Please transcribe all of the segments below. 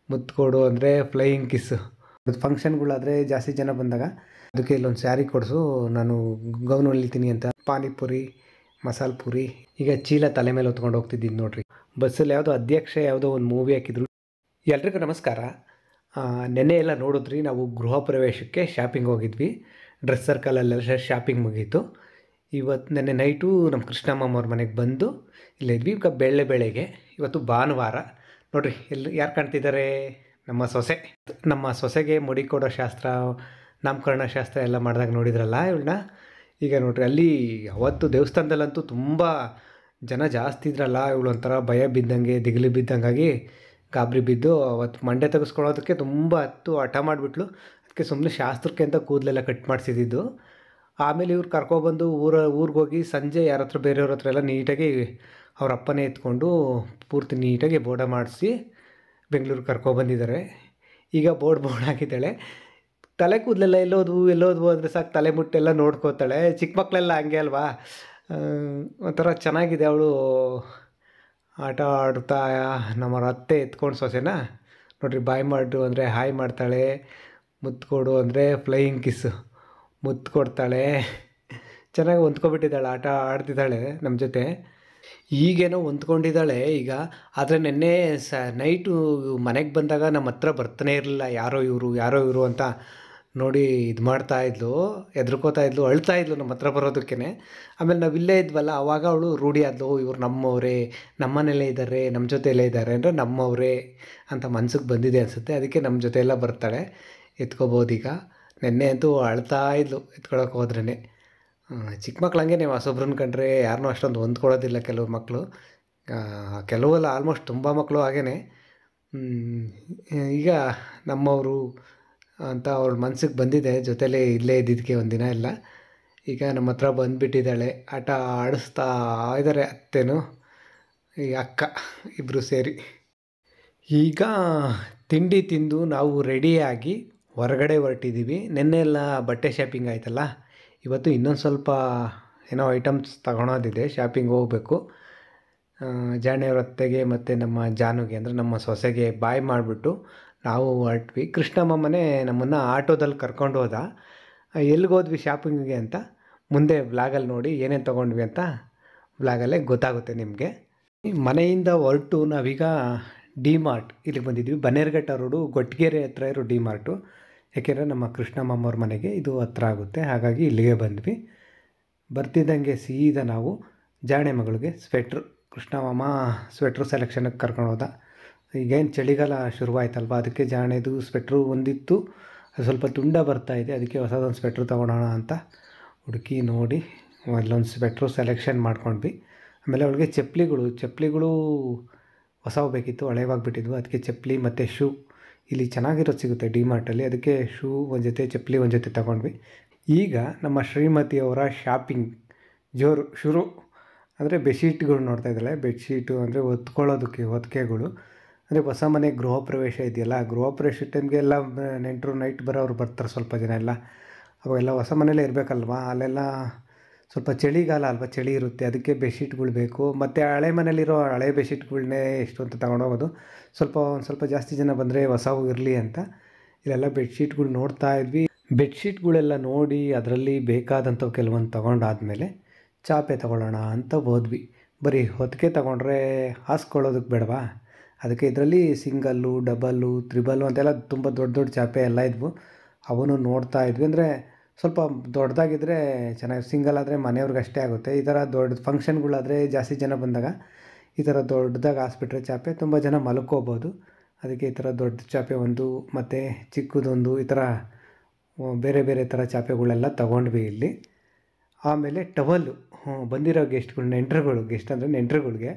ಮುತ್ತು ಕೊಡು ಅಂದರೆ flying kiss. ಫಂಕ್ಷನ್ಗಳಾದರೆ ಜಾಸ್ತಿ ಜನ ಬಂದಾಗ ಅದಕ್ಕೆ ಇಲ್ಲೊಂದು ಸ್ಯಾರಿ ಕೊಡಿಸು, ನಾನು ಗೌನ್ ಹೊಲಿತೀನಿ ಅಂತ. ಪಾನಿಪುರಿ, ಮಸಾಲೆ ಪುರಿ, ಈಗ ಚೀಲ ತಲೆ ಮೇಲೆ ಹೊತ್ಕೊಂಡು ಹೋಗ್ತಿದ್ದೀನಿ ನೋಡ್ರಿ. ಬಸ್ಸಲ್ಲಿ ಯಾವುದೋ ಅಧ್ಯಕ್ಷ ಯಾವುದೋ ಒಂದು ಮೂವಿ ಹಾಕಿದ್ರು. ಎಲ್ರಿಗೂ ನಮಸ್ಕಾರ. ನೆನ್ನೆ ಎಲ್ಲ ನೋಡಿದ್ರಿ, ನಾವು ಗೃಹ ಪ್ರವೇಶಕ್ಕೆ ಶಾಪಿಂಗ್ ಹೋಗಿದ್ವಿ. ಡ್ರೆಸ್ ಸರ್ಕಲಲ್ಲೆಲ್ಲ ಶಾಪಿಂಗ್ ಮುಗೀತು. ಇವತ್ತು ನೆನ್ನೆ ನೈಟು ನಮ್ಮ ಕೃಷ್ಣಮ್ಮವ್ರ ಮನೆಗೆ ಬಂದು ಇಲ್ಲಿದ್ವಿ. ಈಗ ಬೆಳಗ್ಗೆ ಇವತ್ತು ಭಾನುವಾರ ನೋಡಿರಿ, ಯಾರು ಕಾಣ್ತಿದ್ದಾರೆ? ನಮ್ಮ ಸೊಸೆಗೆ ಮುಡಿ ಕೊಡೋ ಶಾಸ್ತ್ರ, ನಾಮಕರಣ ಶಾಸ್ತ್ರ ಎಲ್ಲ ಮಾಡಿದಾಗ ನೋಡಿದ್ರಲ್ಲ ಇವಳನ್ನ. ಈಗ ನೋಡ್ರಿ, ಅಲ್ಲಿ ಅವತ್ತು ದೇವಸ್ಥಾನದಲ್ಲಂತೂ ತುಂಬ ಜನ ಜಾಸ್ತಿ ಇದ್ರಲ್ಲ. ಇವಳು ಒಂಥರ ಭಯ ಬಿದ್ದಂಗೆ, ದಿಗಿಲು ಬಿದ್ದಂಗಾಗಿ ಗಾಬರಿ ಬಿದ್ದು ಅವತ್ತು ಮಂಡೆ ತೆಗೆಸ್ಕೊಳ್ಳೋದಕ್ಕೆ ತುಂಬ ಹಠ ಮಾಡಿಬಿಟ್ಲು. ಅದಕ್ಕೆ ಸುಮ್ಮನೆ ಶಾಸ್ತ್ರಕ್ಕೆ ಅಂತ ಕೂದಲೆಲ್ಲ ಕಟ್ ಮಾಡಿಸಿದ್ದು. ಆಮೇಲೆ ಇವ್ರು ಕರ್ಕೊಬಂದು ಊರಿಗೆ ಹೋಗಿ ಸಂಜೆ ಯಾರ ಹತ್ರ ಬೇರೆಯವ್ರ ಹತ್ರ ಎಲ್ಲ ನೀಟಾಗಿ ಅವ್ರ ಅಪ್ಪನೇ ಎತ್ಕೊಂಡು ಪೂರ್ತಿ ನೀಟಾಗಿ ಬೋಡ ಮಾಡಿಸಿ ಬೆಂಗಳೂರಿಗೆ ಕರ್ಕೊಬಂದಿದ್ದಾರೆ. ಈಗ ಬೋರ್ಡ್ ಹಾಕಿದ್ದಾಳೆ. ತಲೆ ಕೂದಲೆಲ್ಲ ಎಲ್ಲೋದ್ವು ಅಂದರೆ ಸಾಕು, ತಲೆ ಮುಟ್ಟೆಲ್ಲ ನೋಡ್ಕೋತಾಳೆ. ಚಿಕ್ಕ ಮಕ್ಕಳೆಲ್ಲ ಹಂಗೆ ಅಲ್ವಾ, ಒಂಥರ ಚೆನ್ನಾಗಿದೆ. ಅವಳು ಆಟ ಆಡ್ತಾ ನಮ್ಮ ಅತ್ತೆ ಎತ್ಕೊಂಡು ಸೊಸೆನ ನೋಡ್ರಿ, ಬಾಯ್ ಮಾಡು ಅಂದರೆ ಹಾಯ್ ಮಾಡ್ತಾಳೆ, ಮುತ್ತು ಕೊಡು ಅಂದರೆ ಫ್ಲೈಯಿಂಗ್ ಕಿಸ್ಸು, ಮುತ್ತು ಕೊಡ್ತಾಳೆ. ಚೆನ್ನಾಗಿ ಹೊಂದ್ಕೊಬಿಟ್ಟಿದ್ದಾಳೆ, ಆಟ ಆಡ್ತಿದ್ದಾಳೆ ನಮ್ಮ ಜೊತೆ. ಈಗೇನೋ ಹೊಂದ್ಕೊಂಡಿದ್ದಾಳೆ ಈಗ. ಆದರೆ ನೆನ್ನೆ ನೈಟು ಮನೆಗೆ ಬಂದಾಗ ನಮ್ಮ ಹತ್ರ ಬರ್ತಾನೆ ಇರಲಿಲ್ಲ. ಯಾರೋ ಇವರು ಅಂತ ನೋಡಿ ಇದು ಮಾಡ್ತಾಯಿದ್ಲು, ಹೆದರ್ಕೋತಾ ಇದ್ಲು, ಅಳ್ತಾ ಇದ್ಲು ನಮ್ಮ ಹತ್ರ ಬರೋದಕ್ಕೇ. ಆಮೇಲೆ ನಾವು ಇಲ್ಲೇ ಇದ್ವಲ್ಲ, ಆವಾಗ ಅವಳು ರೂಢಿ ಆದ್ಲು, ಇವ್ರು ನಮ್ಮವರೇ, ನಮ್ಮನೇಲೇ ಇದ್ದಾರೆ, ನಮ್ಮ ಜೊತೆಯಲ್ಲೇ ಇದ್ದಾರೆ ಅಂದರೆ ನಮ್ಮವರೇ ಅಂತ ಮನ್ಸಿಗೆ ಬಂದಿದೆ ಅನಿಸುತ್ತೆ. ಅದಕ್ಕೆ ನಮ್ಮ ಜೊತೆ ಎಲ್ಲ ಬರ್ತಾಳೆ, ಎತ್ಕೋಬೋದೀಗ. ನೆನ್ನೆ ಅಂತೂ ಅಳ್ತಾ ಇದ್ಲು ಎತ್ಕೊಳಕ್ಕೆ ಹೋದ್ರೇ. ಚಿಕ್ಕ ಮಕ್ಳು ಹಂಗೆ, ನೀವು ಹೊಸೊಬ್ರನ್ನ ಕಂಡ್ರೆ ಯಾರನ್ನೂ ಅಷ್ಟೊಂದು ಹೊಂದ್ಕೊಳ್ಳೋದಿಲ್ಲ ಕೆಲವು ಮಕ್ಕಳು. ಕೆಲವೆಲ್ಲ ಆಲ್ಮೋಸ್ಟ್ ತುಂಬ ಮಕ್ಕಳು ಹಾಗೇ. ಈಗ ನಮ್ಮವರು ಅಂತ ಅವಳ ಮನ್ಸಿಗೆ ಬಂದಿದೆ, ಜೊತೆಲೇ ಇಲ್ಲೇ ಇದ್ದಿದ್ದಕ್ಕೆ ಒಂದಿನ ಎಲ್ಲ. ಈಗ ನಮ್ಮ ಹತ್ರ ಬಂದುಬಿಟ್ಟಿದ್ದಾಳೆ, ಆಟ ಆಡಿಸ್ತಾ ಇದ್ದಾರೆ ಅತ್ತೆನೂ ಈ ಅಕ್ಕ ಇಬ್ಬರು ಸೇರಿ. ಈಗ ತಿಂಡಿ ತಿಂದು ನಾವು ರೆಡಿಯಾಗಿ ಹೊರಗಡೆ ಹೊರಟಿದ್ದೀವಿ. ನೆನ್ನೆ ಎಲ್ಲ ಬಟ್ಟೆ ಶಾಪಿಂಗ್ ಆಯ್ತಲ್ಲ, ಇವತ್ತು ಇನ್ನೊಂದು ಸ್ವಲ್ಪ ಏನೋ ಐಟಮ್ಸ್ ತಗೊಳೋದಿದೆ, ಶಾಪಿಂಗ್ ಹೋಗಬೇಕು. ಜಾಣಿಯವ್ರ ಅತ್ತೆಗೆ ಮತ್ತು ನಮ್ಮ ಜಾನುಗೆ ಅಂದರೆ ನಮ್ಮ ಸೊಸೆಗೆ ಬಾಯ್ ಮಾಡಿಬಿಟ್ಟು ನಾವು ಹೊರಟ್ವಿ. ಕೃಷ್ಣಮ್ಮನೇ ನಮ್ಮನ್ನು ಆಟೋದಲ್ಲಿ ಕರ್ಕೊಂಡು ಹೋದ. ಎಲ್ಲಿಗೋದ್ವಿ ಶಾಪಿಂಗಿಗೆ ಅಂತ ಮುಂದೆ ವ್ಲಾಗಲ್ಲಿ ನೋಡಿ, ಏನೇನು ತೊಗೊಂಡ್ವಿ ಅಂತ ವ್ಲಾಗಲ್ಲೇ ಗೊತ್ತಾಗುತ್ತೆ ನಿಮಗೆ. ಮನೆಯಿಂದ ಹೊರಟು ನಾವೀಗ ಡಿ ಮಾರ್ಟ್ ಇಲ್ಲಿಗೆ ಬಂದಿದ್ವಿ. ಬನ್ನೇರುಘಟ್ಟ ರೋಡು ಗೊಟ್ಟಗೆರೆ ಹತ್ರ ಇರೋ ಡಿ ಮಾರ್ಟು. ಯಾಕೆಂದರೆ ನಮ್ಮ ಕೃಷ್ಣಮ್ಮವ್ರ ಮನೆಗೆ ಇದು ಹತ್ರ ಆಗುತ್ತೆ, ಹಾಗಾಗಿ ಇಲ್ಲಿಗೆ ಬಂದ್ವಿ. ಬರ್ತಿದ್ದಂಗೆ ಸೀದಾ ನಾವು ಜಾಣೆ ಮಗಳಿಗೆ ಸ್ವೆಟ್ರು, ಕೃಷ್ಣಮ್ಮ ಸ್ವೆಟ್ರು ಸೆಲೆಕ್ಷನ್ಗೆ ಕರ್ಕೊಂಡು ಹೋದ. ಈಗೇನು ಚಳಿಗಾಲ ಶುರುವಾಯ್ತಲ್ವ, ಅದಕ್ಕೆ ಜಾಣೆದು ಸ್ವೆಟ್ರು ಒಂದಿತ್ತು, ಅದು ಸ್ವಲ್ಪ ತುಂಡ ಬರ್ತಾಯಿದೆ. ಅದಕ್ಕೆ ಹೊಸದೊಂದು ಸ್ವೆಟ್ರು ತೊಗೊಳೋಣ ಅಂತ ಹುಡುಕಿ ನೋಡಿ ಅಲ್ಲೊಂದು ಸ್ವೆಟ್ರು ಸೆಲೆಕ್ಷನ್ ಮಾಡ್ಕೊಂಡ್ವಿ. ಆಮೇಲೆ ಅವಳಿಗೆ ಚಪ್ಪಲಿಗಳು ಹೊಸವು ಬೇಕಿತ್ತು, ಹಳೆವಾಗ್ಬಿಟ್ಟಿದ್ವು. ಅದಕ್ಕೆ ಚಪ್ಪಲಿ ಮತ್ತು ಶೂ ಇಲ್ಲಿ ಚೆನ್ನಾಗಿರೋದು ಸಿಗುತ್ತೆ ಡಿ ಮಾರ್ಟಲ್ಲಿ. ಅದಕ್ಕೆ ಶೂ ಒಂದು ಜೊತೆ, ಚಪ್ಪಲಿ ಒಂದು ಜೊತೆ ತೊಗೊಂಡ್ವಿ. ಈಗ ನಮ್ಮ ಶ್ರೀಮತಿಯವರ ಶಾಪಿಂಗ್ ಜೋರು ಶುರು. ಅಂದರೆ ಬೆಡ್ಶೀಟ್ಗಳು ನೋಡ್ತಾ ಇದ್ದಾಳೆ. ಬೆಡ್ಶೀಟು ಅಂದರೆ ಹೊತ್ಕೊಳ್ಳೋದಕ್ಕೆ ಹೊತ್ತಿಗೆಗಳು. ಅಂದರೆ ಹೊಸ ಮನೆ ಗೃಹ ಪ್ರವೇಶ ಇದೆಯಲ್ಲ, ಗೃಹ ಪ್ರವೇಶ ಟೈಮ್ಗೆ ಎಲ್ಲ ನೆಂಟರು ನೈಟ್ ಬರೋರು ಬರ್ತಾರೆ ಸ್ವಲ್ಪ ಜನ ಎಲ್ಲ. ಅವೆಲ್ಲ ಹೊಸ ಮನೇಲೇ ಇರಬೇಕಲ್ವ, ಅಲ್ಲೆಲ್ಲ ಸ್ವಲ್ಪ ಚಳಿಗಾಲ ಅಲ್ವಾ, ಚಳಿ ಇರುತ್ತೆ. ಅದಕ್ಕೆ ಬೆಡ್ಶೀಟ್ಗಳು ಬೇಕು. ಮತ್ತು ಹಳೆ ಮನೇಲಿರೋ ಹಳೆ ಬೆಡ್ಶೀಟ್ಗಳನ್ನೇ ಎಷ್ಟು ಅಂತ ತೊಗೊಂಡೋಗೋದು. ಒಂದು ಸ್ವಲ್ಪ ಜಾಸ್ತಿ ಜನ ಬಂದರೆ ಹೊಸವು ಇರಲಿ ಅಂತ ಇಲ್ಲೆಲ್ಲ ಬೆಡ್ಶೀಟ್ಗಳು ನೋಡ್ತಾ ಇದ್ವಿ. ಬೆಡ್ಶೀಟ್ಗಳೆಲ್ಲ ನೋಡಿ ಅದರಲ್ಲಿ ಬೇಕಾದಂಥವು ಕೆಲವೊಂದು ತೊಗೊಂಡಾದ್ಮೇಲೆ ಚಾಪೆ ತೊಗೊಳ್ಳೋಣ ಅಂತ ಹೋದ್ವಿ. ಬರೀ ಹೊತ್ತಿಗೆ ತೊಗೊಂಡ್ರೆ ಹಾಸ್ಕೊಳ್ಳೋದಕ್ಕೆ ಬೇಡವಾ, ಅದಕ್ಕೆ ಇದರಲ್ಲಿ ಸಿಂಗಲ್ಲು, ಡಬಲ್ಲು, ತ್ರಿಬಲ್ಲು ಅಂತೆಲ್ಲ ತುಂಬ ದೊಡ್ಡ ಚಾಪೆ ಎಲ್ಲ ಇದ್ವು. ಅವನು ನೋಡ್ತಾ ಇದ್ವಿ. ಅಂದರೆ ಸ್ವಲ್ಪ ದೊಡ್ಡದಾಗಿದ್ದರೆ ಚೆನ್ನಾಗಿ, ಸಿಂಗಲ್ ಆದರೆ ಮನೆಯವ್ರಿಗೆ ಅಷ್ಟೇ ಆಗುತ್ತೆ. ಈ ಥರ ದೊಡ್ಡ ಫಂಕ್ಷನ್ಗಳಾದರೆ ಜಾಸ್ತಿ ಜನ ಬಂದಾಗ ಈ ಥರ ದೊಡ್ಡದಾಗಿ ಹಾಸ್ಬಿಟ್ರೆ ಚಾಪೆ ತುಂಬ ಜನ ಮಲ್ಕೋಬೋದು. ಅದಕ್ಕೆ ಈ ಥರ ದೊಡ್ಡ ಚಾಪೆ ಒಂದು ಮತ್ತು ಚಿಕ್ಕದೊಂದು, ಈ ಥರ ಬೇರೆ ಬೇರೆ ಥರ ಚಾಪೆಗಳೆಲ್ಲ ತೊಗೊಂಡ್ವಿ ಇಲ್ಲಿ. ಆಮೇಲೆ ಟವಲ್ಲು, ಬಂದಿರೋ ಗೆಸ್ಟ್ಗಳು, ಗೆಸ್ಟ್ ಅಂದರೆ ನೆಂಟರುಗಳಿಗೆ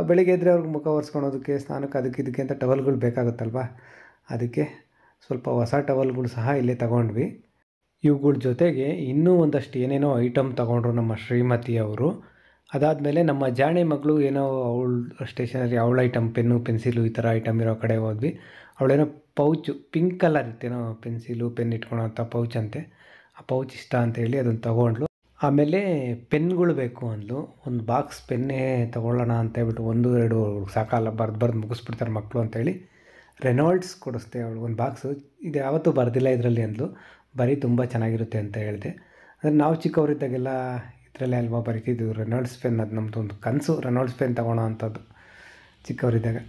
ಬೆಳಿಗ್ಗೆ ಎದ್ದರೆ ಅವ್ರಿಗೆ ಮುಖ ಒರೆಸ್ಕೊಳೋದಕ್ಕೆ, ಸ್ನಾನಕ್ಕೆ, ಅದಕ್ಕೆ ಅಂತ ಟವಲ್ಗಳು ಬೇಕಾಗುತ್ತಲ್ವ. ಅದಕ್ಕೆ ಸ್ವಲ್ಪ ಹೊಸ ಟವಲ್ಗಳು ಸಹ ಇಲ್ಲೇ ತೊಗೊಂಡ್ವಿ. ಇವುಗಳ ಜೊತೆಗೆ ಇನ್ನೂ ಒಂದಷ್ಟು ಏನೇನೋ ಐಟಮ್ ತೊಗೊಂಡ್ರು ನಮ್ಮ ಶ್ರೀಮತಿಯವರು. ಅದಾದಮೇಲೆ ನಮ್ಮ ಜಾಣೆ ಮಗಳು ಏನೋ ಅವಳು ಸ್ಟೇಷನರಿ, ಅವಳ ಐಟಮ್ ಪೆನ್ನು, ಪೆನ್ಸಿಲು ಈ ಥರ ಐಟಮ್ ಇರೋ ಕಡೆ ಹೋದ್ವಿ. ಅವಳೇನೋ ಪೌಚು, ಪಿಂಕ್ ಕಲರ್ ಇತ್ತೇನೋ ಪೆನ್ಸಿಲು, ಪೆನ್ ಇಟ್ಕೊಳೋಂಥ ಪೌಚ್ ಅಂತೆ. ಆ ಪೌಚ್ ಇಷ್ಟ ಅಂತೇಳಿ ಅದನ್ನು ತೊಗೊಂಡ್ಲು. ಆಮೇಲೆ ಪೆನ್ಗಳು ಬೇಕು ಅಂದ್ಲು. ಒಂದು ಬಾಕ್ಸ್ ಪೆನ್ನೇ ತೊಗೊಳ್ಳೋಣ ಅಂತೇಳ್ಬಿಟ್ಟು, 1-2 ಸಾಕಲ್ಲ, ಬರ್ದು ಮುಗಿಸ್ಬಿಡ್ತಾರೆ ಮಕ್ಕಳು ಅಂತೇಳಿ ರೆನಾಲ್ಡ್ಸ್ ಕೊಡಿಸ್ದೆ ಅವಳು ಒಂದು ಬಾಕ್ಸು. ಇದು ಯಾವತ್ತೂ ಬರೋದಿಲ್ಲ ಇದರಲ್ಲಿ ಅಂದ್ಲು. ಬರೀ ತುಂಬ ಚೆನ್ನಾಗಿರುತ್ತೆ ಅಂತ ಹೇಳಿದೆ. ಅಂದರೆ ನಾವು ಚಿಕ್ಕವರಿದ್ದಾಗೆಲ್ಲ ಇದರಲ್ಲೇ ಅಲ್ವಾ ಬರಿತಿದ್ದು ರೆನಾಲ್ಡ್ಸ್ ಪೆನ್. ಅದು ನಮ್ಮದು ಒಂದು ಕನಸು, ರೆನಾಲ್ಡ್ಸ್ ಪೆನ್ ತೊಗೊಳ್ಳೋ ಅಂಥದ್ದು ಚಿಕ್ಕವರಿದ್ದಾಗ.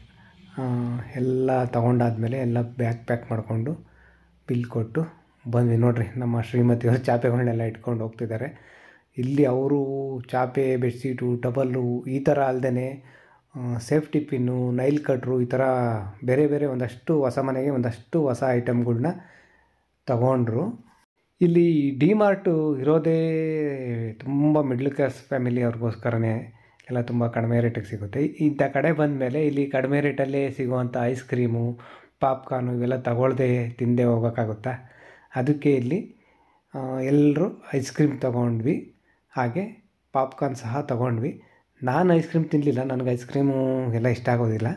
ಎಲ್ಲ ತೊಗೊಂಡಾದ್ಮೇಲೆ ಎಲ್ಲ ಬ್ಯಾಗ್ ಪ್ಯಾಕ್ ಮಾಡಿಕೊಂಡು ಬಿಲ್ ಕೊಟ್ಟು ಬಂದ್ವಿ. ನೋಡಿರಿ ನಮ್ಮ ಶ್ರೀಮತಿಯವರು ಚಾಪೆಗಳನ್ನೆಲ್ಲ ಇಟ್ಕೊಂಡು ಹೋಗ್ತಿದ್ದಾರೆ. ಇಲ್ಲಿ ಅವರು ಚಾಪೆ, ಬೆಡ್ಶೀಟು, ಟವಲ್ಲು ಈ ಥರ ಅಲ್ಲದೆ ಸೇಫ್ಟಿ ಪಿನ್ನು, ನೈಲ್ ಕಟ್ರು ಈ ಥರ ಬೇರೆ ಬೇರೆ ಒಂದಷ್ಟು ಹೊಸ ಮನೆಗೆ ಒಂದಷ್ಟು ಹೊಸ ಐಟಮ್ಗಳ್ನ ತಗೊಂಡ್ರು. ಇಲ್ಲಿ ಡಿ ಮಾರ್ಟು ಇರೋದೇ ತುಂಬ ಮಿಡ್ಲ್ ಕ್ಲಾಸ್ ಫ್ಯಾಮಿಲಿ ಅವ್ರಿಗೋಸ್ಕರನೇ. ಎಲ್ಲ ತುಂಬ ಕಡಿಮೆ ರೇಟಿಗೆ ಸಿಗುತ್ತೆ. ಇಂಥ ಕಡೆ ಬಂದಮೇಲೆ ಇಲ್ಲಿ ಕಡಿಮೆ ರೇಟಲ್ಲೇ ಸಿಗುವಂಥ ಐಸ್ ಕ್ರೀಮು, ಪಾಪ್ಕಾರ್ನು ಇವೆಲ್ಲ ತಗೊಳ್ಳದೆ ತಿಂದೇ ಹೋಗೋಕ್ಕಾಗುತ್ತಾ? ಅದಕ್ಕೆ ಇಲ್ಲಿ ಎಲ್ಲರೂ ಐಸ್ ಕ್ರೀಮ್ ತೊಗೊಂಡ್ವಿ, ಹಾಗೆ ಪಾಪ್ಕಾರ್ನ್ ಸಹ ತೊಗೊಂಡ್ವಿ. ನಾನು ಐಸ್ ಕ್ರೀಮ್ ತಿನ್ನಲಿಲ್ಲ, ನನಗೆ ಐಸ್ ಕ್ರೀಮು ಎಲ್ಲ ಇಷ್ಟ ಆಗೋದಿಲ್ಲ,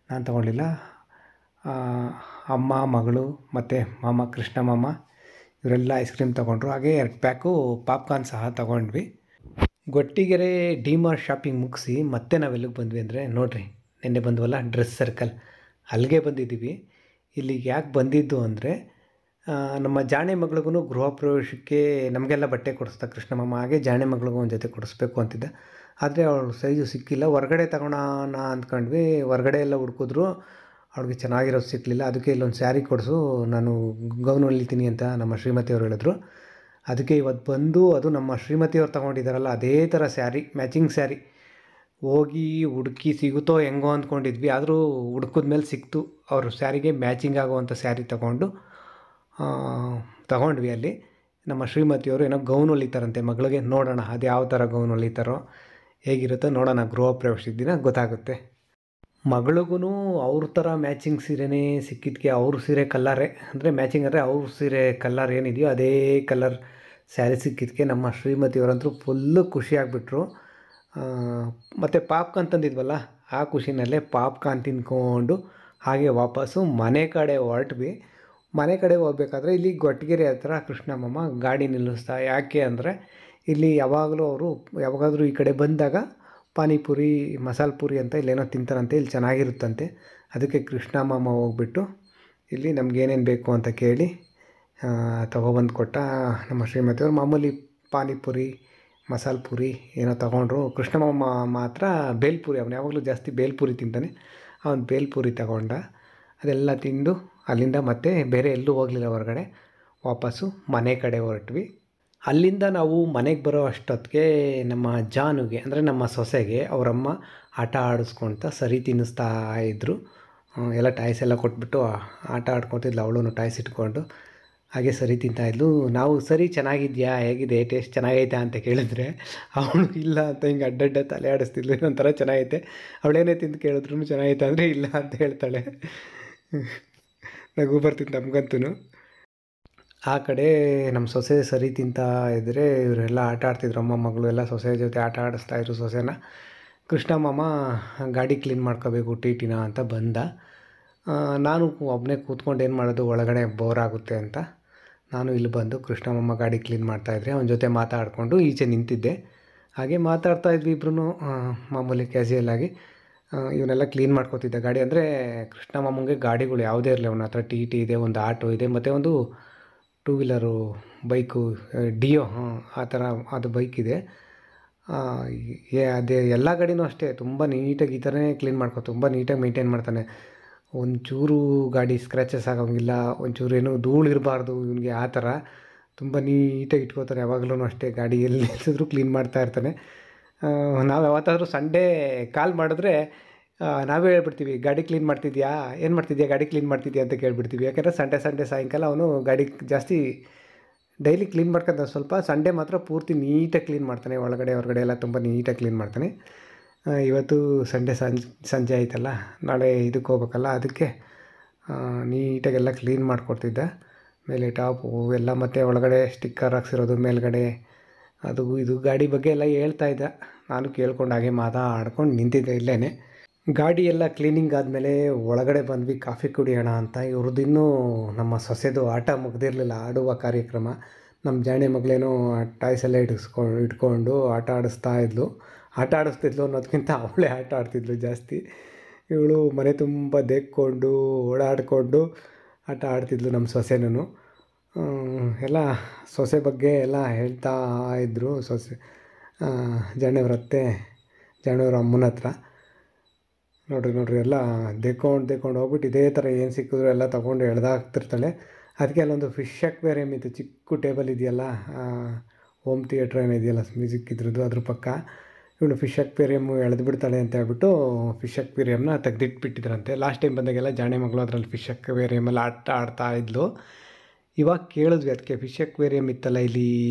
ನಾನು ತೊಗೊಳ್ಳಿಲ್ಲ. ಅಮ್ಮ, ಮಗಳು ಮತ್ತು ಮಾಮ, ಕೃಷ್ಣ ಮಾಮ ಇವರೆಲ್ಲ ಐಸ್ ಕ್ರೀಮ್ ತೊಗೊಂಡ್ರು. ಹಾಗೆ 2 ಪ್ಯಾಕು ಪಾಪ್ಕಾರ್ನ್ ಸಹ ತೊಗೊಂಡ್ವಿ. ಗೊಟ್ಟಿಗೆರೆ ಡಿ ಮಾರ್ಟ್ ಶಾಪಿಂಗ್ ಮುಗಿಸಿ ಮತ್ತೆ ನಾವೆಲ್ಲಿಗೆ ಬಂದ್ವಿ ಅಂದರೆ, ನೋಡಿರಿ ನಿನ್ನೆ ಬಂದ್ವಲ್ಲ ಡ್ರೆಸ್ ಸರ್ಕಲ್, ಅಲ್ಲಿಗೆ ಬಂದಿದ್ದೀವಿ. ಇಲ್ಲಿಗೆ ಯಾಕೆ ಬಂದಿದ್ದು ಅಂದರೆ, ನಮ್ಮ ಜಾಣೆ ಮಗಳಿಗೂ ಗೃಹ ಪ್ರವೇಶಕ್ಕೆ ನಮಗೆಲ್ಲ ಬಟ್ಟೆ ಕೊಡಿಸ್ತಾ ಕೃಷ್ಣ ಮಾಮ, ಹಾಗೆ ಜಾಣೆ ಮಗಳಿಗೂ ಒಂದು ಜೊತೆ ಕೊಡಿಸ್ಬೇಕು ಅಂತಿದ್ದ. ಆದರೆ ಅವಳು ಸೈಜು ಸಿಕ್ಕಿಲ್ಲ. ಹೊರಗಡೆ ತಗೊಳ್ಳೋಣ ಅಂದ್ಕೊಂಡ್ವಿ. ಹೊರಗಡೆ ಎಲ್ಲ ಹುಡುಕಿದ್ರು, ಅವ್ಳಿಗೆ ಚೆನ್ನಾಗಿರೋದು ಸಿಕ್ಕಲಿಲ್ಲ. ಅದಕ್ಕೆ ಇಲ್ಲೊಂದು ಸ್ಯಾರಿ ಕೊಡಿಸು, ನಾನು ಗೌನ್ ಹೊಲಿತೀನಿ ಅಂತ ನಮ್ಮ ಶ್ರೀಮತಿಯವರು ಹೇಳಿದ್ರು. ಅದಕ್ಕೆ ಇವತ್ತು ಬಂದು, ಅದು ನಮ್ಮ ಶ್ರೀಮತಿಯವ್ರು ತೊಗೊಂಡಿದ್ದಾರಲ್ಲ ಅದೇ ಥರ ಸ್ಯಾರಿ, ಮ್ಯಾಚಿಂಗ್ ಸ್ಯಾರಿ ಹೋಗಿ ಹುಡುಕಿ ಸಿಗುತ್ತೋ ಹೆಂಗೋ ಅಂದ್ಕೊಂಡಿದ್ವಿ. ಆದರೂ ಹುಡುಕಿದ್ಮೇಲೆ ಸಿಕ್ತು. ಅವರು ಸ್ಯಾರಿಗೆ ಮ್ಯಾಚಿಂಗ್ ಆಗುವಂಥ ಸ್ಯಾರಿ ತಗೊಂಡ್ವಿ. ಅಲ್ಲಿ ನಮ್ಮ ಶ್ರೀಮತಿಯವರು ಏನೋ ಗೌನ್ ಹೊಲಿತಾರಂತೆ ಮಗಳಿಗೆ. ನೋಡೋಣ ಅದು ಯಾವ ಥರ ಗೌನ್ ಹೊಲಿತಾರೋ, ಹೇಗಿರುತ್ತೋ ನೋಡೋಣ. ಗೃಹ ಪ್ರವೇಶದ ದಿನ ಗೊತ್ತಾಗುತ್ತೆ. ಮಗಳಿಗೂ ಅವ್ರ ಥರ ಮ್ಯಾಚಿಂಗ್ ಸೀರೆನೇ ಸಿಕ್ಕಿದ್ದಕ್ಕೆ, ಅವ್ರ ಸೀರೆ ಕಲ್ಲರೇ ಅಂದರೆ ಮ್ಯಾಚಿಂಗ್ ಅಂದರೆ ಅವ್ರ ಸೀರೆ ಕಲ್ಲರ್ ಏನಿದೆಯೋ ಅದೇ ಕಲರ್ ಸ್ಯಾರಿ ಸಿಕ್ಕಿದ್ದಕ್ಕೆ ನಮ್ಮ ಶ್ರೀಮತಿಯವರಂತೂ ಫುಲ್ಲು ಖುಷಿಯಾಗಿಬಿಟ್ರು. ಮತ್ತು ಪಾಪ್ಕಾರ್ನ್ ತಂದಿದ್ವಲ್ಲ, ಆ ಖುಷಿನಲ್ಲೇ ಪಾಪ್ಕಾರ್ನ್ ತಿಂದ್ಕೊಂಡು ಹಾಗೆ ವಾಪಸ್ಸು ಮನೆ ಕಡೆ ಹೊರಟ್ವಿ. ಮನೆ ಕಡೆ ಹೋಗ್ಬೇಕಾದ್ರೆ ಇಲ್ಲಿ ಗೊಟ್ಟಿಗೆರೆ ಹತ್ರ ಕೃಷ್ಣ ಮಾಮ ಗಾಡಿ ನಿಲ್ಲಿಸ್ತಾ. ಯಾಕೆ ಅಂದರೆ ಇಲ್ಲಿ ಯಾವಾಗಾದರೂ ಈ ಕಡೆ ಬಂದಾಗ ಪಾನಿಪುರಿ, ಮಸಾಲೆ ಪೂರಿ ಅಂತ ಇಲ್ಲೇನೋ ತಿಂತಾರಂತೆ, ಇಲ್ಲಿ ಚೆನ್ನಾಗಿರುತ್ತಂತೆ. ಅದಕ್ಕೆ ಕೃಷ್ಣ ಮಾಮ ಹೋಗ್ಬಿಟ್ಟು ಇಲ್ಲಿ ನಮಗೇನೇನು ಬೇಕು ಅಂತ ಕೇಳಿ ತೊಗೊಬಂದು ಕೊಟ್ಟ. ನಮ್ಮ ಶ್ರೀಮತಿಯವರು ಮಾಮೂಲಿ ಪಾನಿಪುರಿ, ಮಸಾಲೆ ಪೂರಿ ಏನೋ ತೊಗೊಂಡ್ರು. ಕೃಷ್ಣ ಮಾಮ ಮಾತ್ರ ಬೇಲ್ಪುರಿ, ಅವನು ಯಾವಾಗಲೂ ಜಾಸ್ತಿ ಬೇಲ್ಪುರಿ ತಿಂತಾನೆ, ಅವನು ಬೇಲ್ಪುರಿ ತಗೊಂಡ. ಅದೆಲ್ಲ ತಿಂದು ಅಲ್ಲಿಂದ ಮತ್ತೆ ಬೇರೆ ಎಲ್ಲೂ ಹೋಗಲಿಲ್ಲ ಹೊರಗಡೆ, ವಾಪಸ್ಸು ಮನೆ ಕಡೆ ಹೊರಟ್ವಿ. ಅಲ್ಲಿಂದ ನಾವು ಮನೆಗೆ ಬರೋ ಅಷ್ಟೊತ್ತಿಗೆ ನಮ್ಮ ಜಾನುಗೆ ಅಂದರೆ ನಮ್ಮ ಸೊಸೆಗೆ ಅವರಮ್ಮ ಆಟ ಆಡಿಸ್ಕೊಳ್ತಾ ಸರಿ ತಿನ್ನಿಸ್ತಾ ಇದ್ದರು. ಎಲ್ಲ ಟಾಯ್ಸ್ ಎಲ್ಲ ಕೊಟ್ಬಿಟ್ಟು ಆಟ ಆಡ್ಕೊತಿದ್ಲು ಅವಳು, ಟಾಯ್ಸ್ ಇಟ್ಕೊಂಡು ಹಾಗೆ ಸರಿ ತಿಂತಾಯಿದ್ಲು. ನಾವು ಸರಿ ಚೆನ್ನಾಗಿದೆಯಾ, ಹೇಗಿದೆ, ಟೇಸ್ಟ್ ಚೆನ್ನಾಗೈತಾ ಅಂತ ಕೇಳಿದ್ರೆ ಅವಳು ಇಲ್ಲ ಅಂತ ಹಿಂಗೆ ಅಡ್ಡಡ್ಡ ತಲೆ ಆಡಿಸ್ತಿದ್ಲು. ಒಂಥರ ಚೆನ್ನಾಗೈತೆ, ಅವಳೇನೇ ತಿಂದು ಕೇಳಿದ್ರು ಚೆನ್ನಾಗೈತೆ ಅಂದರೆ ಇಲ್ಲ ಅಂತ ಹೇಳ್ತಾಳೆ. ನಗು ಬರ್ತಿತ್ತು ನಮಗಂತೂ. ಆ ಕಡೆ ನಮ್ಮ ಸೊಸೆ ಸರಿ ತಿಂತಾ ಇದ್ದರೆ ಇವರೆಲ್ಲ ಆಟ ಆಡ್ತಿದ್ರು. ಅಮ್ಮ ಮಗಳು ಎಲ್ಲ ಸೊಸೆ ಜೊತೆ ಆಟ ಆಡಿಸ್ತಾಯಿದ್ರು ಸೊಸೆನ. ಕೃಷ್ಣ ಮಾಮ ಗಾಡಿ ಕ್ಲೀನ್ ಮಾಡ್ಕೋಬೇಕು ಟಿಟಿನ ಅಂತ ಬಂದ. ನಾನು ಒಬ್ಬನೇ ಕೂತ್ಕೊಂಡು ಏನು ಮಾಡೋದು, ಒಳಗಡೆ ಬೋರ್ ಆಗುತ್ತೆ ಅಂತ ನಾನು ಇಲ್ಲಿ ಬಂದು ಕೃಷ್ಣ ಮಾಮ ಗಾಡಿ ಕ್ಲೀನ್ ಮಾಡ್ತಾಯಿದ್ರೆ ಅವನ ಜೊತೆ ಮಾತಾಡಿಕೊಂಡು ಈಚೆ ನಿಂತಿದ್ದೆ. ಹಾಗೆ ಮಾತಾಡ್ತಾಯಿದ್ವಿ ಇಬ್ಬರೂ ಮಾಮೂಲಿ ಕ್ಯಾಶುಯಲ್ ಆಗಿ. ಇವನ್ನೆಲ್ಲ ಕ್ಲೀನ್ ಮಾಡ್ಕೋತಿದ್ದೆ ಗಾಡಿ. ಅಂದರೆ ಕೃಷ್ಣ ಮಾಮಂಗೆ ಗಾಡಿಗಳು ಯಾವುದೇ ಇರಲಿ, ಅವನ ಹತ್ರ ಟಿ ಟಿ ಇದೆ, ಒಂದು ಆಟೋ ಇದೆ, ಮತ್ತು ಒಂದು 2 ವೀಲರು ಬೈಕು ಡಿಯೋ, ಆ ಥರ ಅದು ಬೈಕಿದೆ. ಅದೇ ಎಲ್ಲ ಗಾಡಿನೂ ಅಷ್ಟೇ ತುಂಬ ನೀಟಾಗಿ ಈ ಥರನೇ ಕ್ಲೀನ್ ತುಂಬ ನೀಟಾಗಿ ಮೇಂಟೈನ್ ಮಾಡ್ತಾನೆ. ಒಂಚೂರು ಗಾಡಿ ಸ್ಕ್ರ್ಯಾಚಸ್ ಆಗೋಂಗಿಲ್ಲ, ಒಂಚೂರು ಏನೂ ಧೂಳು ಇರಬಾರ್ದು ಇವನಿಗೆ, ಆ ಥರ ತುಂಬ ನೀಟಾಗಿ ಇಟ್ಕೋತಾನೆ. ಯಾವಾಗಲೂ ಅಷ್ಟೇ ಗಾಡಿ ಎಲ್ಲಿ ನಿಲ್ಸಿದ್ರು ಕ್ಲೀನ್ ಮಾಡ್ತಾ ಇರ್ತಾನೆ. ನಾವು ಯಾವತ್ತಾದರೂ ಸಂಡೇ ಕಾಲ್ ಮಾಡಿದ್ರೆ ನಾವೇ ಹೇಳ್ಬಿಡ್ತೀವಿ, ಗಾಡಿ ಕ್ಲೀನ್ ಮಾಡ್ತಿದ್ಯಾ, ಏನು ಮಾಡ್ತಿದ್ಯಾ, ಗಾಡಿ ಕ್ಲೀನ್ ಮಾಡ್ತಿದ್ಯಾ ಅಂತ ಕೇಳಿಬಿಡ್ತೀವಿ. ಯಾಕೆಂದರೆ ಸಂಡೇ ಸಾಯಂಕಾಲ ಅವನು ಗಾಡಿ ಜಾಸ್ತಿ ಡೈಲಿ ಕ್ಲೀನ್ ಮಾಡ್ಕೊಂತ, ಸ್ವಲ್ಪ ಸಂಡೇ ಮಾತ್ರ ಪೂರ್ತಿ ನೀಟಾಗಿ ಕ್ಲೀನ್ ಮಾಡ್ತಾನೆ. ಒಳಗಡೆ ಹೊರಗಡೆ ಎಲ್ಲ ತುಂಬ ನೀಟಾಗಿ ಕ್ಲೀನ್ ಮಾಡ್ತಾನೆ. ಇವತ್ತು ಸಂಡೇ ಸಂಜೆ ಆಯ್ತಲ್ಲ, ನಾಳೆ ಇದಕ್ಕೆ ಹೋಗ್ಬೇಕಲ್ಲ, ಅದಕ್ಕೆ ನೀಟಾಗೆಲ್ಲ ಕ್ಲೀನ್ ಮಾಡಿಕೊಡ್ತಿದ್ದ. ಮೇಲೆ ಟಾಪು ಎಲ್ಲ ಮತ್ತು ಒಳಗಡೆ ಸ್ಟಿಕ್ಕರ್ ಹಾಕ್ಸಿರೋದು ಮೇಲ್ಗಡೆ, ಅದು ಇದು ಗಾಡಿ ಬಗ್ಗೆ ಎಲ್ಲ ಹೇಳ್ತಾ ಇದ್ದ. ನಾನು ಕೇಳ್ಕೊಂಡು ಹಾಗೆ ಮಾತಾಡ್ಕೊಂಡು ನಿಂತಿದ್ದೆ ಇಲ್ಲೇ. ಗಾಡಿ ಎಲ್ಲ ಕ್ಲೀನಿಂಗ್ ಆದಮೇಲೆ ಒಳಗಡೆ ಬಂದ್ವಿ ಕಾಫಿ ಕುಡಿಯೋಣ ಅಂತ. ಇವ್ರದ್ದು ಇನ್ನೂ ನಮ್ಮ ಸೊಸೆದು ಆಟ ಮುಗ್ದಿರಲಿಲ್ಲ, ಆಡುವ ಕಾರ್ಯಕ್ರಮ. ನಮ್ಮ ಜಾಣೆ ಮಗಳೇನೋ ಟಾಯ್ಸ್ ಎಲ್ಲ ಇಟ್ಕೊಂಡು ಆಟ ಆಡಿಸ್ತಿದ್ಲು ಅನ್ನೋದಕ್ಕಿಂತ ಅವಳೇ ಆಟ ಆಡ್ತಿದ್ಲು ಜಾಸ್ತಿ. ಇವಳು ಮನೆ ತುಂಬ ದೇಕ್ಕೊಂಡು ಓಡಾಡಿಕೊಂಡು ಆಟ ಆಡ್ತಿದ್ಲು ನಮ್ಮ ಸೊಸೆನೂ. ಎಲ್ಲ ಸೊಸೆ ಬಗ್ಗೆ ಎಲ್ಲ ಹೇಳ್ತಾ ಇದ್ದರು ಸೊಸೆ ಜಾಣವ್ರ ಅತ್ತೆ, ಜಾಣವ್ರ ಅಮ್ಮನ ಹತ್ರ. ನೋಡ್ರಿ ಎಲ್ಲ ದೇಕೊಂಡು ಹೋಗ್ಬಿಟ್ಟು ಇದೇ ಥರ ಏನು ಸಿಕ್ಕಿದ್ರು ಎಲ್ಲ ತೊಗೊಂಡು ಎಳ್ದಾಕ್ತಿರ್ತಾಳೆ. ಅದಕ್ಕೆ ಅಲ್ಲೊಂದು ಫಿಶ್ ಅಕ್ವೇರಿಯಮ್ ಇತ್ತು, ಚಿಕ್ಕ ಟೇಬಲ್ ಇದೆಯಲ್ಲ, ಹೋಮ್ ಥಿಯೇಟ್ರ್ ಏನಿದೆಯಲ್ಲ ಮ್ಯೂಸಿಕ್ ಇದ್ರದ್ದು, ಅದ್ರ ಪಕ್ಕ ಇವಳು ಫಿಶ್ ಅಕ್ವೇರಿಯಮ್ಮು ಎಳೆದು ಬಿಡ್ತಾಳೆ ಅಂತ ಹೇಳ್ಬಿಟ್ಟು ಫಿಶ್ ಅಕ್ವೇರಿಯಮ್ನ ತೆಗೆದಿಟ್ಬಿಟ್ಟಿದ್ರಂತೆ. ಲಾಸ್ಟ್ ಟೈಮ್ ಬಂದಾಗೆಲ್ಲ ಜಾಣೆ ಮಗಳು ಅದರಲ್ಲಿ ಫಿಶ್ ಅಕ್ವೇರಿಯಮಲ್ಲಿ ಆಟ ಆಡ್ತಾ ಇದ್ಲು. ಇವಾಗ ಕೇಳಿದ್ವಿ ಅದಕ್ಕೆ, ಫಿಶ್ ಅಕ್ವೇರಿಯಮ್ ಇತ್ತಲ್ಲ ಇಲ್ಲಿ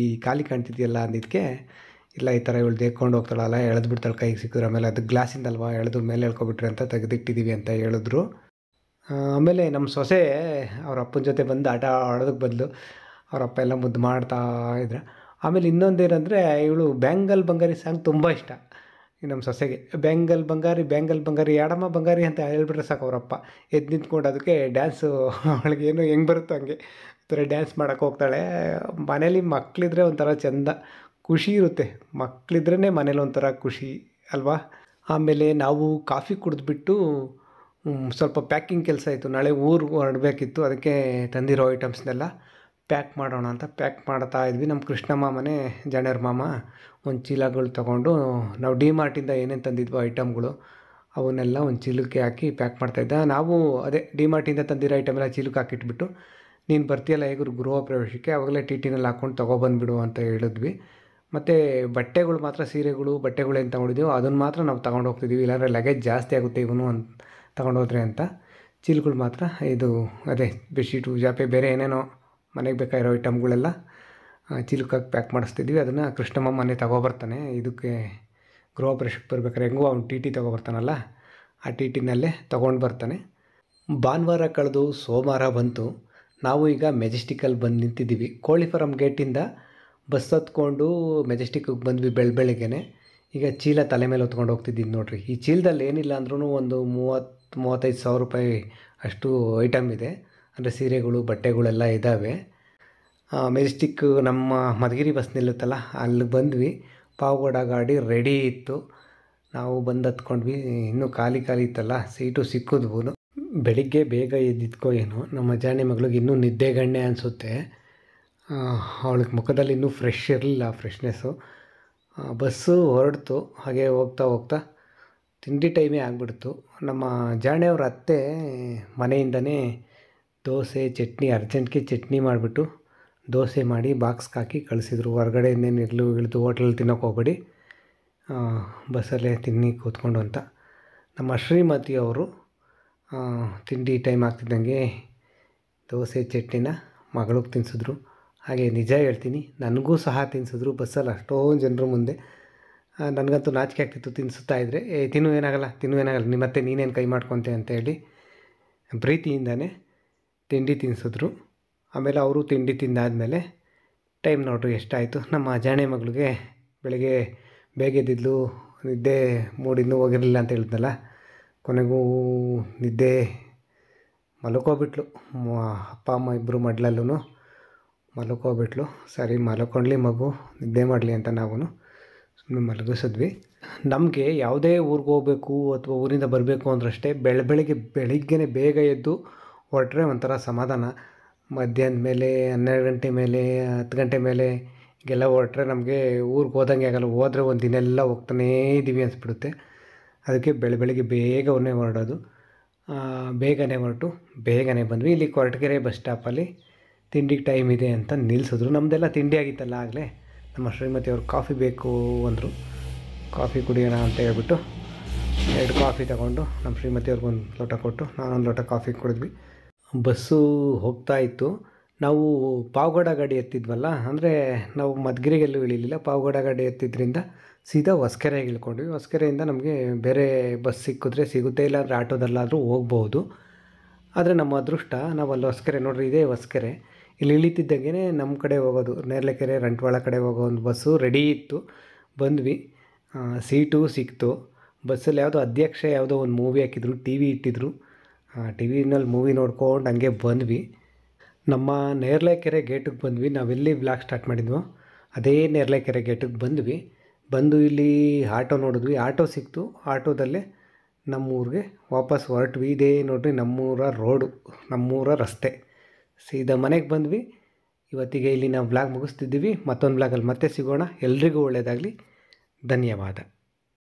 ಖಾಲಿ ಕಾಣ್ತಿದೆಯಲ್ಲ ಅಂದಿದ್ದಕ್ಕೆ, ಇಲ್ಲ ಈ ಥರ ಇವಳು ದೇಕೊಂಡು ಹೋಗ್ತಾಳಲ್ಲ, ಎಳೆದು ಬಿಡ್ತಾಳೆ ಕೈಗೆ ಸಿಕ್ಕಿದ್ರೆ, ಆಮೇಲೆ ಅದು ಗ್ಲಾಸಿಂದಲ್ವಾ ಎಳೆದು ಮೇಲೆ ಎಳ್ಕೊಬಿಟ್ರೆ ಅಂತ ತೆಗೆದಿಟ್ಟಿದ್ದೀವಿ ಅಂತ ಹೇಳಿದ್ರು. ಆಮೇಲೆ ನಮ್ಮ ಸೊಸೆ ಅವ್ರ ಅಪ್ಪನ ಜೊತೆ ಬಂದು ಆಟ ಆಡೋದಕ್ಕೆ ಬದಲು ಅವ್ರ ಅಪ್ಪ ಎಲ್ಲ ಮುದ್ದು ಮಾಡ್ತಾ ಇದ್ರು. ಆಮೇಲೆ ಇನ್ನೊಂದೇನೆಂದರೆ, ಇವಳು ಬ್ಯಾಂಗಲ್ ಬಂಗಾರಿ ಸಾಂಗ್ ತುಂಬ ಇಷ್ಟ ನಮ್ಮ ಸೊಸೆಗೆ. ಬ್ಯಾಂಗಲ್ ಬಂಗಾರಿ ಯಾಡಮ್ಮ ಬಂಗಾರಿ ಅಂತ ಹೇಳ್ಬಿಟ್ರೆ ಸಾಕು ಅವರಪ್ಪ ಎದ್ದು ನಿಂತ್ಕೊಂಡು ಅದಕ್ಕೆ ಡ್ಯಾನ್ಸು, ಅವಳಿಗೇನು ಹೆಂಗೆ ಬರುತ್ತೋ ಹಂಗೆ ಥರ ಡ್ಯಾನ್ಸ್ ಮಾಡೋಕ್ಕೆ ಹೋಗ್ತಾಳೆ. ಮನೇಲಿ ಮಕ್ಕಳಿದ್ರೆ ಒಂಥರ ಚೆಂದ, ಖುಷಿ ಇರುತ್ತೆ. ಮಕ್ಕಳಿದ್ರೇ ಮನೇಲಿ ಒಂಥರ ಖುಷಿ ಅಲ್ವಾ. ಆಮೇಲೆ ನಾವು ಕಾಫಿ ಕುಡಿದ್ಬಿಟ್ಟು ಸ್ವಲ್ಪ ಪ್ಯಾಕಿಂಗ್ ಕೆಲಸ ಇತ್ತು, ನಾಳೆ ಊರಿಗೆ ಹೊರಡಬೇಕಿತ್ತು. ಅದಕ್ಕೆ ತಂದಿರೋ ಐಟಮ್ಸ್ನೆಲ್ಲ ಪ್ಯಾಕ್ ಮಾಡೋಣ ಅಂತ ಪ್ಯಾಕ್ ಮಾಡ್ತಾ ಇದ್ವಿ. ನಮ್ಮ ಕೃಷ್ಣಮ್ಮ ಮನೆ ಜಾಣ್ಯರ ಮಾಮ ಒಂದು ಚೀಲಗಳು ತೊಗೊಂಡು, ನಾವು ಡಿ ಮಾರ್ಟಿಂದ ಏನೇನು ತಂದಿದ್ವೋ ಐಟಮ್ಗಳು ಅವನ್ನೆಲ್ಲ ಒಂದು ಚೀಲಕ್ಕೆ ಹಾಕಿ ಪ್ಯಾಕ್ ಮಾಡ್ತಾಯಿದ್ದ. ನಾವು ಅದೇ ಡಿ ಮಾರ್ಟಿಂದ ತಂದಿರೋ ಐಟಮೆಲ್ಲ ಚೀಲಕ್ಕೆ ಹಾಕಿಟ್ಬಿಟ್ಟು, ನೀನು ಬರ್ತೀಯಲ್ಲ ಹೇಗೂ ಗೃಹ ಪ್ರವೇಶಕ್ಕೆ, ಆವಾಗಲೇ ಟಿ ಟಿನಲ್ಲಿ ಹಾಕ್ಕೊಂಡು ತೊಗೊಬಂದುಬಿಡು ಅಂತ ಹೇಳಿದ್ವಿ. ಮತ್ತು ಬಟ್ಟೆಗಳು ಮಾತ್ರ, ಸೀರೆಗಳು ಬಟ್ಟೆಗಳು ಏನು ತೊಗೊಂಡಿದ್ದೀವೋ ಅದನ್ನು ಮಾತ್ರ ನಾವು ತೊಗೊಂಡು ಹೋಗ್ತಿದ್ದೀವಿ, ಇಲ್ಲಾಂದರೆ ಲಗೇಜ್ ಜಾಸ್ತಿ ಆಗುತ್ತೆ ಇವನು ಅಂತ ತೊಗೊಂಡೋದ್ರೆ ಅಂತ. ಚೀಲಗಳು ಮಾತ್ರ ಇದು ಅದೇ ಬೆಡ್ಶೀಟು ಜಾಪೆ ಬೇರೆ ಏನೇನೋ ಮನೆಗೆ ಬೇಕಾಗಿರೋ ಐಟಮ್ಗಳೆಲ್ಲ ಚೀಲಕ್ಕಾಗಿ ಪ್ಯಾಕ್ ಮಾಡಿಸ್ತಿದ್ವಿ. ಅದನ್ನು ಕೃಷ್ಣಮ್ಮ ಮನೆ ತೊಗೊಬರ್ತಾನೆ, ಇದಕ್ಕೆ ಗೃಹ ಪ್ರವೇಶಕ್ಕೆ ಬರ್ಬೇಕಾದ್ರೆ ಹೆಂಗೋ ಅವ್ನು ಟಿ ಟಿ ತೊಗೊಬರ್ತಾನಲ್ಲ, ಆ ಟಿ ಟಿನಲ್ಲೇ ತೊಗೊಂಡು ಬರ್ತಾನೆ. ಭಾನುವಾರ ಕಳೆದು ಸೋಮವಾರ ಬಂತು. ನಾವು ಈಗ ಮೆಜೆಸ್ಟಿಕಲ್ಲಿ ಬಂದು ನಿಂತಿದ್ದೀವಿ. ಕೋಳಿ ಫಾರಮ್ ಗೇಟಿಂದ ಬಸ್ ಹತ್ಕೊಂಡು ಮೆಜೆಸ್ಟಿಕ್ಕಿಗೆ ಬಂದ್ವಿ ಬೆಳಗ್ಗೆನೆ. ಈಗ ಚೀಲ ತಲೆ ಮೇಲೆ ಹೊತ್ಕೊಂಡು ಹೋಗ್ತಿದ್ದೀನಿ ನೋಡಿರಿ. ಈ ಚೀಲದಲ್ಲಿ ಏನಿಲ್ಲ ಅಂದ್ರೂ ಒಂದು 30-35 ಸಾವಿರ ರೂಪಾಯಿ ಅಷ್ಟು ಐಟಮ್ ಇದೆ, ಅಂದರೆ ಸೀರೆಗಳು ಬಟ್ಟೆಗಳೆಲ್ಲ ಇದ್ದಾವೆ. ಮೆಜೆಸ್ಟಿಕ್ ನಮ್ಮ ಮಧುಗಿರಿ ಬಸ್ ನಿಲ್ಲುತ್ತಲ್ಲ ಅಲ್ಲಿಗೆ ಬಂದ್ವಿ. ಪಾವಗಡ ಗಾಡಿ ರೆಡಿ ಇತ್ತು, ನಾವು ಬಂದು ಹತ್ಕೊಂಡ್ವಿ. ಇನ್ನೂ ಖಾಲಿ ಇತ್ತಲ್ಲ, ಸೀಟು ಸಿಕ್ಕಿದ್ವು. ಬೆಳಿಗ್ಗೆ ಬೇಗ ಎದ್ದಿದ್ಕೋ ಏನೋ ನಮ್ಮ ಜಾಣೆ ಮಗಳಿಗೆ ಇನ್ನೂ ನಿದ್ದೆಗಣ್ಣೆ ಅನಿಸುತ್ತೆ. ಅವಳಿಗೆ ಮುಖದಲ್ಲಿ ಇನ್ನೂ ಫ್ರೆಶ್ ಇರಲಿಲ್ಲ, ಫ್ರೆಶ್ನೆಸ್ಸು. ಬಸ್ಸು ಹೊರಡ್ತು. ಹಾಗೆ ಹೋಗ್ತಾ ತಿಂಡಿ ಟೈಮೇ ಆಗಿಬಿಡ್ತು. ನಮ್ಮ ಜಾಣೆಯವ್ರ ಅತ್ತೆ ಮನೆಯಿಂದನೇ ದೋಸೆ ಚಟ್ನಿ, ಅರ್ಜೆಂಟ್ಗೆ ಚಟ್ನಿ ಮಾಡಿಬಿಟ್ಟು ದೋಸೆ ಮಾಡಿ ಬಾಕ್ಸ್ಗೆ ಹಾಕಿ ಕಳಿಸಿದ್ರು. ಹೊರಗಡೆ ಇನ್ನೇನು ಇಳಿದು ಹೋಟ್ಲಲ್ಲಿ ತಿನ್ನೋಕೆ ಹೋಗ್ಬೇಡಿ, ಬಸ್ಸಲ್ಲೇ ತಿನ್ನಿ ಕೂತ್ಕೊಂಡು ಅಂತ. ನಮ್ಮ ಶ್ರೀಮತಿಯವರು ತಿಂಡಿ ಟೈಮ್ ಆಗ್ತಿದ್ದಂಗೆ ದೋಸೆ ಚಟ್ನಿನ ಮಗಳಿಗೆ ತಿನ್ನಿಸಿದ್ರು. ಹಾಗೆ ನಿಜ ಹೇಳ್ತೀನಿ, ನನಗೂ ಸಹ ತಿನ್ನಿಸಿದ್ರು ಬಸ್ಸಲ್ಲಿ ಅಷ್ಟೊಂದು ಜನರ ಮುಂದೆ. ನನಗಂತೂ ನಾಚಿಕೆ ಆಗ್ತಿತ್ತು ತಿನ್ನಿಸ್ತಾಯಿದ್ರೆ. ತಿನ್ನು ಏನಾಗಲ್ಲ ನಿಮ್ಮತ್ತೆ ನೀನೇನು ಕೈ ಮಾಡ್ಕೊತೆ ಅಂತೇಳಿ ಪ್ರೀತಿಯಿಂದನೇ ತಿಂಡಿ ತಿನ್ನಿಸಿದ್ರು. ಆಮೇಲೆ ಅವರು ತಿಂಡಿ ತಿಂದಾದಮೇಲೆ ಟೈಮ್ ನೋಡ್ರಿ ಎಷ್ಟಾಯಿತು. ನಮ್ಮ ಜಾಣೆ ಮಗಳಿಗೆ ಬೆಳಗ್ಗೆ ಬೇಗ ಎದ್ದಿದ್ಲು, ನಿದ್ದೆ ಮೂಡ್ ಇನ್ನೂ ಹೋಗಿರಲಿಲ್ಲ ಅಂತ ಹೇಳಿದ್ನಲ್ಲ, ಕೊನೆಗೂ ನಿದ್ದೆ ಮಲ್ಕೋಬಿಟ್ಲು. ಅಪ್ಪ ಅಮ್ಮ ಇಬ್ಬರು ಮಡ್ಲಲ್ಲೂ ಮಲ್ಕೋಬಿಟ್ಲು. ಸರಿ ಮಲ್ಕೊಂಡ್ಲಿ ಮಗು, ನಿದ್ದೆ ಮಾಡಲಿ ಅಂತ ನಾವು ಸುಮ್ಮನೆ ಮಲಗಿಸಿದ್ವಿ. ನಮಗೆ ಯಾವುದೇ ಊರಿಗೆ ಹೋಗಬೇಕು ಅಥವಾ ಊರಿಂದ ಬರಬೇಕು ಅಂದ್ರಷ್ಟೇ ಬೆಳಿಗ್ಗೆ ಬೇಗ ಎದ್ದು ಹೊರಟ್ರೆ ಒಂಥರ ಸಮಾಧಾನ. ಮಧ್ಯಾಹ್ನದ ಮೇಲೆ 12 ಗಂಟೆ ಮೇಲೆ 10 ಗಂಟೆ ಮೇಲೆ ಹೀಗೆಲ್ಲ ಹೊರಟ್ರೆ ನಮಗೆ ಊರಿಗೆ ಹೋದಂಗೆ ಆಗಲ್ಲ. ಹೋದರೆ ಒಂದು ದಿನೆಲ್ಲ ಹೋಗ್ತಾನೇ ಇದ್ದೀವಿ ಅನಿಸ್ಬಿಡುತ್ತೆ. ಅದಕ್ಕೆ ಬೆಳಿಗ್ಗೆ ಬೇಗನೆ ಹೊರಡೋದು. ಬೇಗನೆ ಹೊರಟು ಬೇಗನೆ ಬಂದ್ವಿ. ಇಲ್ಲಿ ಕೊರಟಗೆರೆ ಬಸ್ ಸ್ಟಾಪಲ್ಲಿ ತಿಂಡಿಗೆ ಟೈಮ್ ಇದೆ ಅಂತ ನಿಲ್ಲಿಸಿದ್ರು. ನಮ್ಮದೆಲ್ಲ ತಿಂಡಿ ಆಗಿತ್ತಲ್ಲ ಆಗಲೇ. ನಮ್ಮ ಶ್ರೀಮತಿಯವರು ಕಾಫಿ ಬೇಕು ಅಂದರು. ಕಾಫಿ ಕುಡಿಯೋಣ ಅಂತ ಹೇಳ್ಬಿಟ್ಟು 2 ಕಾಫಿ ತಗೊಂಡು ನಮ್ಮ ಶ್ರೀಮತಿಯವ್ರಿಗೊಂದು ಲೋಟ ಕೊಟ್ಟು ನಾನೊಂದು ಲೋಟ ಕಾಫಿ ಕುಡಿದ್ವಿ. ಬಸ್ಸು ಹೋಗ್ತಾ ಇತ್ತು. ನಾವು ಪಾವಗಡ ಗಾಡಿ ಎತ್ತಿದ್ವಲ್ಲ, ಅಂದರೆ ನಾವು ಮಧುಗಿರಿಗೆಲ್ಲೂ ಇಳಿಲಿಲ್ಲ. ಪಾವಗಡ ಗಾಡಿ ಎತ್ತಿದ್ರಿಂದ ಸೀದಾ ಹೊಸಕೆರೆಗೆ ಇಳ್ಕೊಂಡ್ವಿ. ಹೊಸಕೆರೆಯಿಂದ ನಮಗೆ ಬೇರೆ ಬಸ್ ಸಿಗುತ್ತೆ, ಇಲ್ಲಾಂದರೆ ಆಟೋದಲ್ಲಾದರೂ ಹೋಗ್ಬೋದು. ಆದರೆ ನಮ್ಮ ಅದೃಷ್ಟ, ನಾವು ಅಲ್ಲಿ ಹೊಸಕೆರೆ ನೋಡ್ರಿ, ಇದೇ ಹೊಸಕೆರೆ. ಇಲ್ಲಿ ಇಳಿತಿದ್ದಂಗೆ ನಮ್ಮ ಕಡೆ ಹೋಗೋದು ನೇರ್ಲೆಕೆರೆ ರಂಟ್ವಾಳ ಕಡೆ ಹೋಗೋ ಒಂದು ಬಸ್ಸು ರೆಡಿ ಇತ್ತು. ಬಂದ್ವಿ, ಸೀಟು ಸಿಕ್ತು. ಬಸ್ಸಲ್ಲಿ ಯಾವುದೋ ಅಧ್ಯಕ್ಷ ಯಾವುದೋ ಒಂದು ಮೂವಿ ಹಾಕಿದ್ರು, ಟಿ ವಿ ಇಟ್ಟಿದ್ರು. ಟಿ ವಿನಲ್ಲಿ ಮೂವಿ ನೋಡ್ಕೊಂಡು ಹಂಗೆ ಬಂದ್ವಿ. ನಮ್ಮ ನೇರ್ಲೆಕೆರೆ ಗೇಟಿಗೆ ಬಂದ್ವಿ. ನಾವೆಲ್ಲಿ ಬ್ಲಾಗ್ ಸ್ಟಾರ್ಟ್ ಮಾಡಿದ್ವೋ ಅದೇ ನೇರ್ಲೆಕೆರೆ ಗೇಟಿಗೆ ಬಂದ್ವಿ. ಬಂದು ಇಲ್ಲಿ ಆಟೋ ನೋಡಿದ್ವಿ, ಆಟೋ ಸಿಕ್ತು. ಆಟೋದಲ್ಲೇ ನಮ್ಮೂರಿಗೆ ವಾಪಸ್ ಹೊರಟ್ವಿ. ಇದೇ ನೋಡಿರಿ ನಮ್ಮೂರ ರೋಡು, ನಮ್ಮೂರ ರಸ್ತೆ. ಸೀದಾ ಮನೆಗೆ ಬಂದ್ವಿ. ಇವತ್ತಿಗೆ ಇಲ್ಲಿ ನಾವು ಬ್ಲಾಗ್ ಮುಗಿಸ್ತಿದ್ದೀವಿ. ಮತ್ತೊಂದು ಬ್ಲಾಗಲ್ಲಿ ಮತ್ತೆ ಸಿಗೋಣ. ಎಲ್ರಿಗೂ ಒಳ್ಳೆಯದಾಗಲಿ. ಧನ್ಯವಾದ.